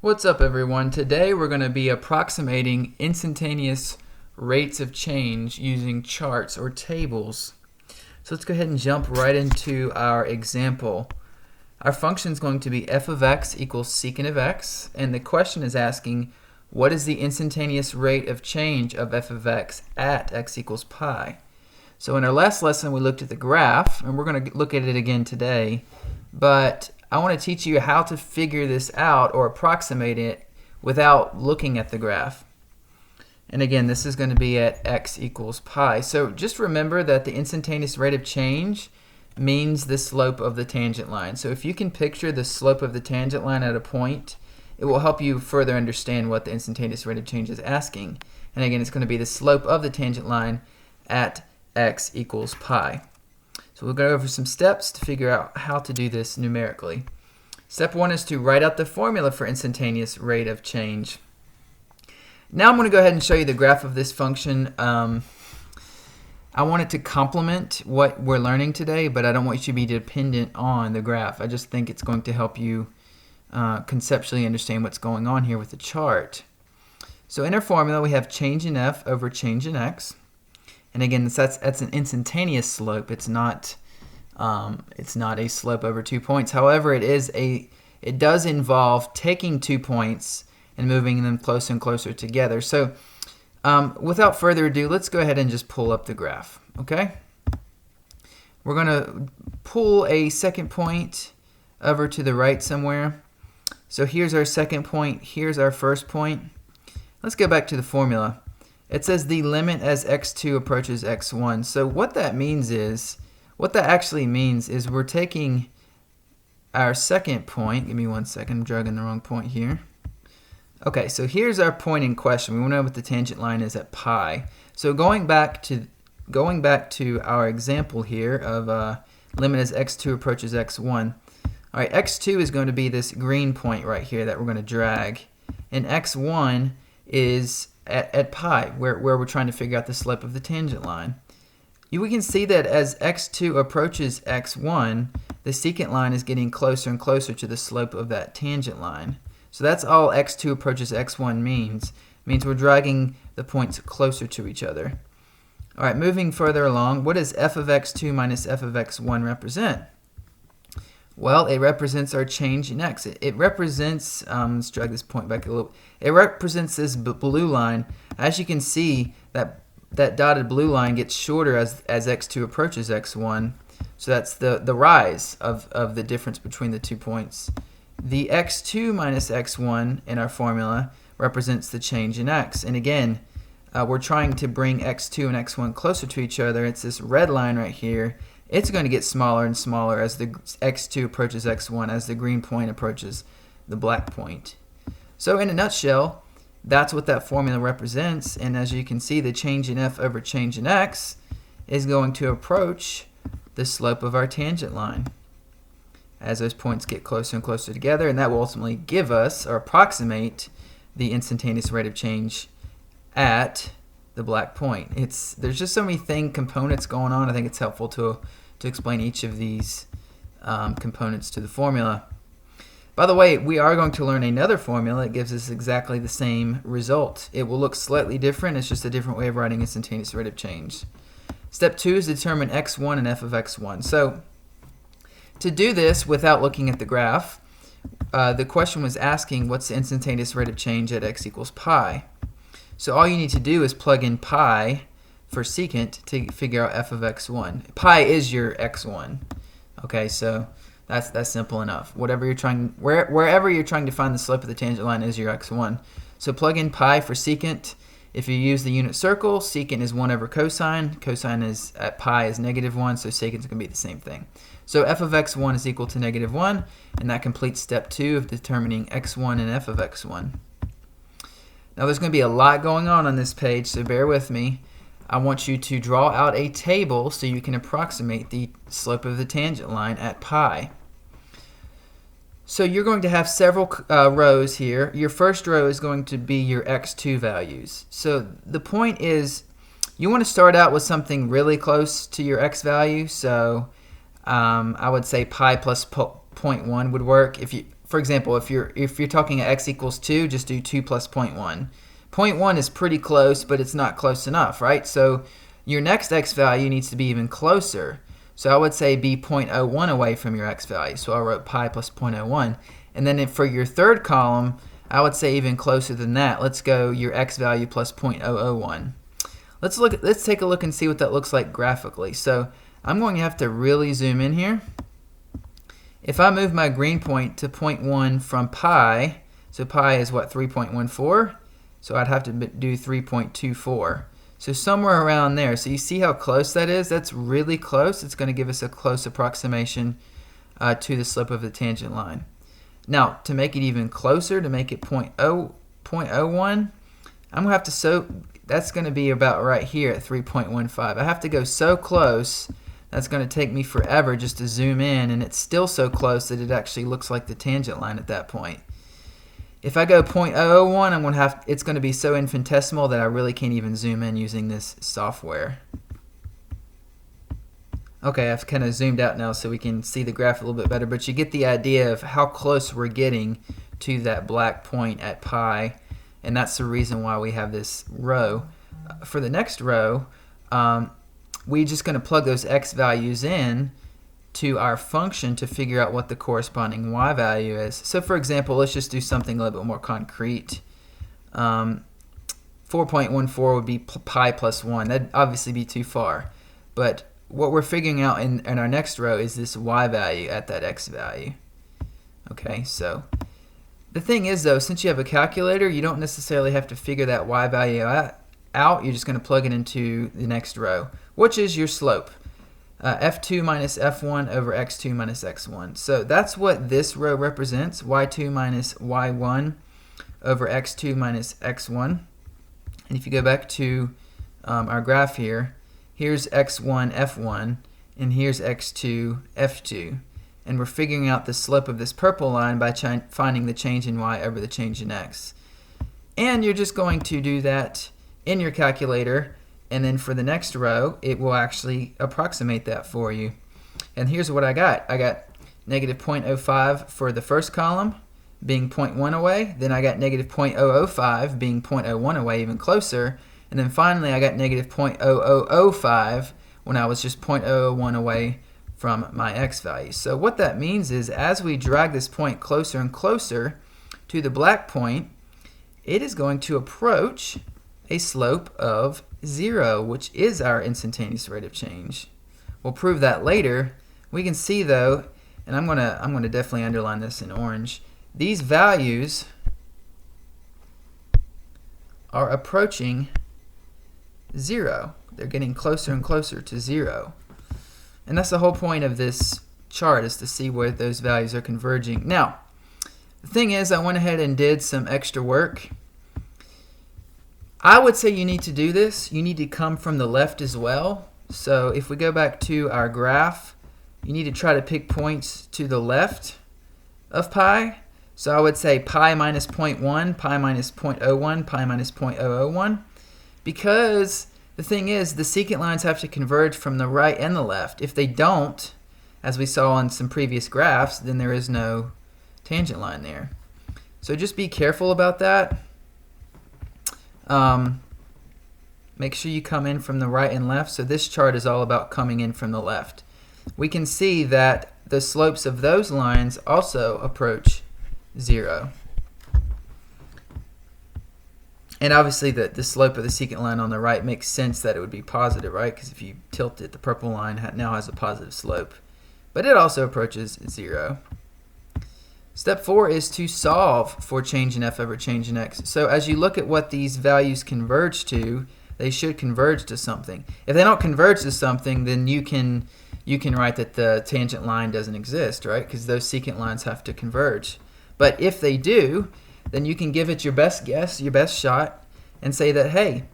What's up, everyone? Today we're going to be approximating instantaneous rates of change using charts or tables. So let's go ahead and jump right into our example. Our function is going to be f of x equals secant of x, and the question is asking what is the instantaneous rate of change of f of x at x equals pi. So in our last lesson we looked at the graph, and we're going to look at it again today, but I want to teach you how to figure this out or approximate it without looking at the graph. And again, this is going to be at x equals pi. So just remember that the instantaneous rate of change means the slope of the tangent line. So if you can picture the slope of the tangent line at a point, it will help you further understand what the instantaneous rate of change is asking. And again, it's going to be the slope of the tangent line at x equals pi. So we'll go over some steps to figure out how to do this numerically. Step one is to write out the formula for instantaneous rate of change. Now I'm going to go ahead and show you the graph of this function. I want it to complement what we're learning today, but I don't want you to be dependent on the graph. I just think it's going to help you conceptually understand what's going on here with the chart. So in our formula we have change in f over change in x. And again, that's an instantaneous slope. It's not a slope over 2 points. However, it does involve taking 2 points and moving them closer and closer together. So without further ado, let's go ahead and just pull up the graph. Okay? We're going to pull a second point over to the right somewhere. So here's our second point. Here's our first point. Let's go back to the formula. It says the limit as x2 approaches x1. So what that actually means is we're taking our second point. Give me 1 second, I'm dragging the wrong point here. Okay, so here's our point in question. We want to know what the tangent line is at pi. So going back to our example here of limit as x2 approaches x1. All right, x2 is going to be this green point right here that we're going to drag, and x1 is at pi, where we're trying to figure out the slope of the tangent line. We can see that as x2 approaches x1, the secant line is getting closer and closer to the slope of that tangent line. So that's all x2 approaches x1 means. It means we're dragging the points closer to each other. All right, moving further along, what does f of x2 minus f of x1 represent? Well, it represents our change in x. It represents, let's drag this point back a little. It represents this blue line. As you can see, that dotted blue line gets shorter as x2 approaches x1. So that's the rise of the difference between the 2 points. The x2 minus x1 in our formula represents the change in x. And again, we're trying to bring x2 and x1 closer to each other. It's this red line right here. It's going to get smaller and smaller as the x2 approaches x1, as the green point approaches the black point. So in a nutshell, that's what that formula represents. And as you can see, the change in f over change in x is going to approach the slope of our tangent line as those points get closer and closer together, and that will ultimately give us or approximate the instantaneous rate of change at the black point. There's just so many components going on. I think it's helpful to explain each of these components to the formula. By the way, we are going to learn another formula that gives us exactly the same result. It will look slightly different. It's just a different way of writing instantaneous rate of change. Step 2 is determine x1 and f of x1. So to do this without looking at the graph, the question was asking what's the instantaneous rate of change at x equals pi. So all you need to do is plug in pi for secant to figure out f of x1. Pi is your x1. Okay, so that's simple enough. Wherever you're trying to find the slope of the tangent line is your x1. So plug in pi for secant. If you use the unit circle, secant is 1 over cosine. Cosine is at pi is -1, so secant is going to be the same thing. So f of x1 is equal to -1, and that completes step 2 of determining x1 and f of x1. Now there's going to be a lot going on this page, so bear with me. I want you to draw out a table so you can approximate the slope of the tangent line at pi. So you're going to have several rows here. Your first row is going to be your x2 values. So the point is you want to start out with something really close to your x value. So I would say pi plus 0.1 would work. for example, if you're talking x equals 2, just do 2 plus 0.1. 0.1 is pretty close, but it's not close enough, right? So your next x value needs to be even closer. So I would say be 0.01 away from your x value. So I wrote pi plus 0.01. And then for your third column, I would say even closer than that. Let's go your x value plus 0.001. Let's take a look and see what that looks like graphically. So I'm going to have to really zoom in here. If I move my green point to 0.1 from pi, so pi is what, 3.14? So I'd have to do 3.24. So somewhere around there. So you see how close that is? That's really close. It's going to give us a close approximation to the slope of the tangent line. Now, to make it even closer, to make it 0.01, I'm going to have to that's going to be about right here at 3.15. I have to go so close, that's going to take me forever just to zoom in, and it's still so close that it actually looks like the tangent line at that point. If I go 0.001, it's going to be so infinitesimal that I really can't even zoom in using this software. Okay, I've kind of zoomed out now so we can see the graph a little bit better, but you get the idea of how close we're getting to that black point at pi, and that's the reason why we have this row. For the next row, we're just going to plug those x values in to our function to figure out what the corresponding y value is. So for example, let's just do something a little bit more concrete. 4.14 would be pi plus 1. That'd obviously be too far. But what we're figuring out in our next row is this y value at that x value. Okay, so the thing is though, since you have a calculator, you don't necessarily have to figure that y value out. You're just going to plug it into the next row, which is your slope. f2 minus f1 over x2 minus x1. So that's what this row represents, y2 minus y1 over x2 minus x1. And if you go back to our graph here, here's x1, f1, and here's x2, f2. And we're figuring out the slope of this purple line by finding the change in y over the change in x. And you're just going to do that in your calculator, and then for the next row, it will actually approximate that for you. And here's what I got. I got negative 0.05 for the first column, being 0.1 away. Then I got negative 0.005, being 0.01 away, even closer. And then finally, I got negative 0.0005 when I was just 0.001 away from my x value. So what that means is as we drag this point closer and closer to the black point, it is going to approach a slope of 0, which is our instantaneous rate of change. We'll prove that later. We can see though, and I'm gonna definitely underline this in orange, these values are approaching 0. They're getting closer and closer to 0. And that's the whole point of this chart, is to see where those values are converging. Now, the thing is, I went ahead and did some extra work. I would say you need to do this. You need to come from the left as well. So if we go back to our graph, you need to try to pick points to the left of pi. So I would say pi minus 0.1, pi minus 0.01, pi minus 0.001. Because the thing is, the secant lines have to converge from the right and the left. If they don't, as we saw on some previous graphs, then there is no tangent line there. So just be careful about that. Make sure you come in from the right and left. So this chart is all about coming in from the left. We can see that the slopes of those lines also approach 0. And obviously the slope of the secant line on the right makes sense that it would be positive, right? Because if you tilt it, the purple line now has a positive slope. But it also approaches 0. Step 4 is to solve for change in f over change in x. So as you look at what these values converge to, they should converge to something. If they don't converge to something, then you can write that the tangent line doesn't exist, right? Because those secant lines have to converge. But if they do, then you can give it your best guess, your best shot, and say that, hey,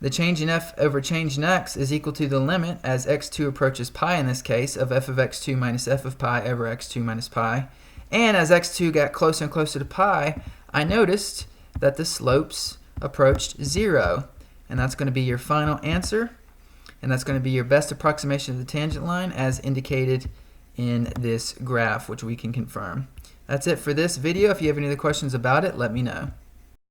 the change in f over change in x is equal to the limit, as x2 approaches pi in this case, of f of x2 minus f of pi over x2 minus pi. And as x2 got closer and closer to pi, I noticed that the slopes approached 0. And that's going to be your final answer. And that's going to be your best approximation of the tangent line as indicated in this graph, which we can confirm. That's it for this video. If you have any other questions about it, let me know.